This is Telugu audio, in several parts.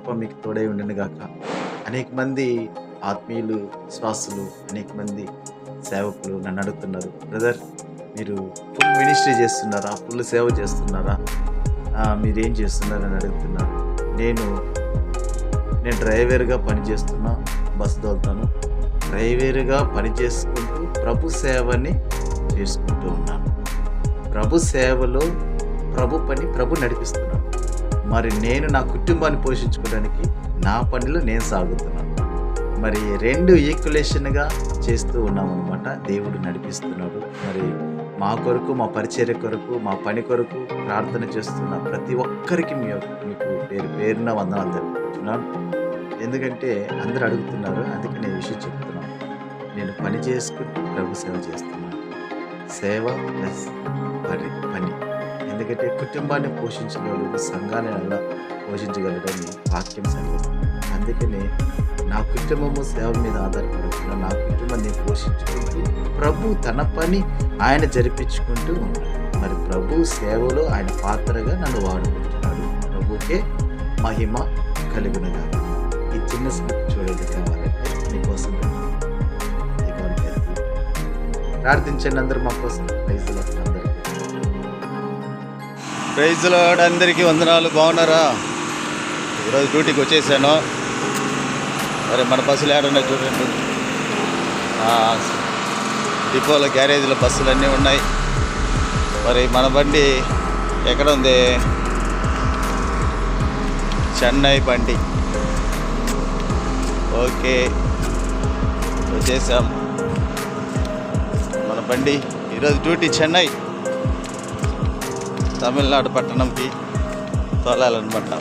కృప మీకు తోడై ఉండును గాక. అనేక మంది ఆత్మీయులు, విశ్వాసులు, అనేక మంది సేవకులు నన్ను అడుగుతున్నారు, బ్రదర్ మీరు ఫుల్ మినిస్ట్రీ చేస్తున్నారా? ఫుల్ సేవ చేస్తున్నారా? మీరేం చేస్తున్నారని అడుగుతున్నారు. నేను డ్రైవర్గా పనిచేస్తున్నా, బస్సు తోలుతాను. డ్రైవర్గా పని చేసుకుంటూ ప్రభు సేవని చేసుకుంటూ ఉన్నాను. ప్రభు సేవలో ప్రభు పని ప్రభు నడిపిస్తున్నాను. మరి నేను నా కుటుంబాన్ని పోషించుకోవడానికి నా పనిలో నేను సాగుతున్నాను. మరి రెండు ఈక్వలేషన్గా చేస్తూ ఉన్నామన్నమాట. దేవుడు నడిపిస్తున్నాడు. మరి మా కొరకు, మా పరిచర్య కొరకు, మా పని కొరకు ప్రార్థన చేస్తున్న ప్రతి ఒక్కరికి మీకు పేరు పేరున వందనాలు తెలుపుతున్నాను. ఎందుకంటే అందరూ అడుగుతున్నారు, అందుకే నేను విషయం చెప్తున్నాను. నేను పని చేసుకుంటూ ప్రభు సేవ చేస్తున్నాను. సేవ ప్లస్ పని. ఎందుకంటే కుటుంబాన్ని పోషించగలడు, సంఘాన్ని ఎలా పోషించగలడని వాక్యం సెలవిస్తుంది. అందుకనే నా కుటుంబము సేవ మీద ఆధారపడుతున్న నా కుటుంబాన్ని పోషించుకుంటూ ప్రభు తన పని ఆయన జరిపించుకుంటూ ఉన్నాడు. మరి ప్రభు సేవలో ఆయన పాత్రగా నన్ను వాడుకుంటున్నాడు. ప్రభుకే మహిమ కలుగునుగా. ఈ చిన్న స్క్రిప్ట్ చూడండి, కావాలంటే మీకోసం ప్రార్థించండి అందరూ మా కోసం. ప్రైజ్ లార్డ్ అందరికీ వందనాలు. బాగున్నారా? ఈరోజు డ్యూటీకి వచ్చేసాను. మరి మన బస్సులు ఏడున్నాయి చూడండి. డిపోలో గ్యారేజ్లో బస్సులు అన్నీ ఉన్నాయి. మరి మన బండి ఎక్కడ ఉంది? చెన్నై బండి. ఓకే, వచ్చేసాం. మన బండి ఈరోజు డ్యూటీ చెన్నై, తమిళనాడు పట్టణంకి తోలాలన్నమాట.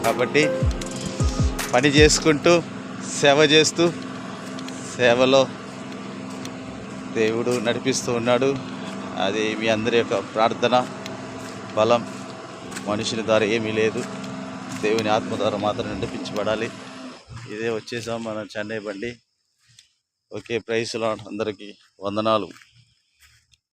కాబట్టి పని చేసుకుంటూ సేవ చేస్తూ సేవలో దేవుడు నడిపిస్తూ ఉన్నాడు. అది మీ అందరి యొక్క ప్రార్థన బలం. మనుషుల ద్వారా ఏమీ లేదు, దేవుని ఆత్మ ద్వారా మాత్రం నడిపించబడాలి. ఇదే వచ్చేసాం మన చెన్నై బండి. ఓకే, ప్రైజ్ లార్డ్ అందరికీ వందనాలు.